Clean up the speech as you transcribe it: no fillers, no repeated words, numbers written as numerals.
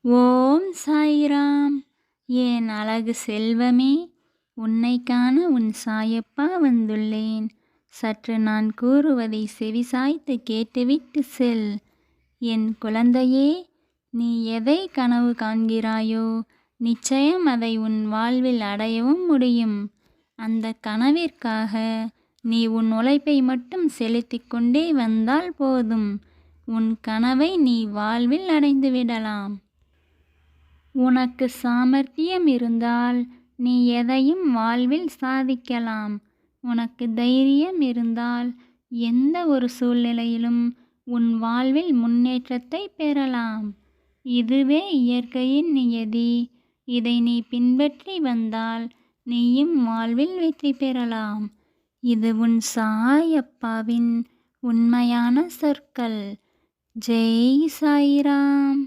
ஓம் சாய்ராம். என் அழகு செல்வமே, உன்னை காண உன் சாயப்பா வந்துள்ளேன். சற்று நான் கூறுவதை செவிசாய்த்து கேட்டுவிட்டு செல். என் குழந்தையே, நீ எதை கனவு காண்கிறாயோ நிச்சயம் அதை உன் வாழ்வில் அடையவும் முடியும். அந்த கனவிற்காக நீ உன் உழைப்பை மட்டும் செலுத்திக் கொண்டே வந்தால் போதும். உன் கனவை நீ வாழ்வில் அடைந்துவிடலாம். உனக்கு சாமர்த்தியம் இருந்தால் நீ எதையும் வாழ்வில் சாதிக்கலாம். உனக்கு தைரியம் இருந்தால் எந்த ஒரு சூழ்நிலையிலும் உன் வாழ்வில் முன்னேற்றத்தை பெறலாம். இதுவே இயற்கையின் நியதி. இதை நீ பின்பற்றி வந்தால் நீயும் வாழ்வில் வெற்றி பெறலாம். இது உன் சாயப்பாவின் உண்மையான சொற்கள். ஜெய் சாய்ராம்.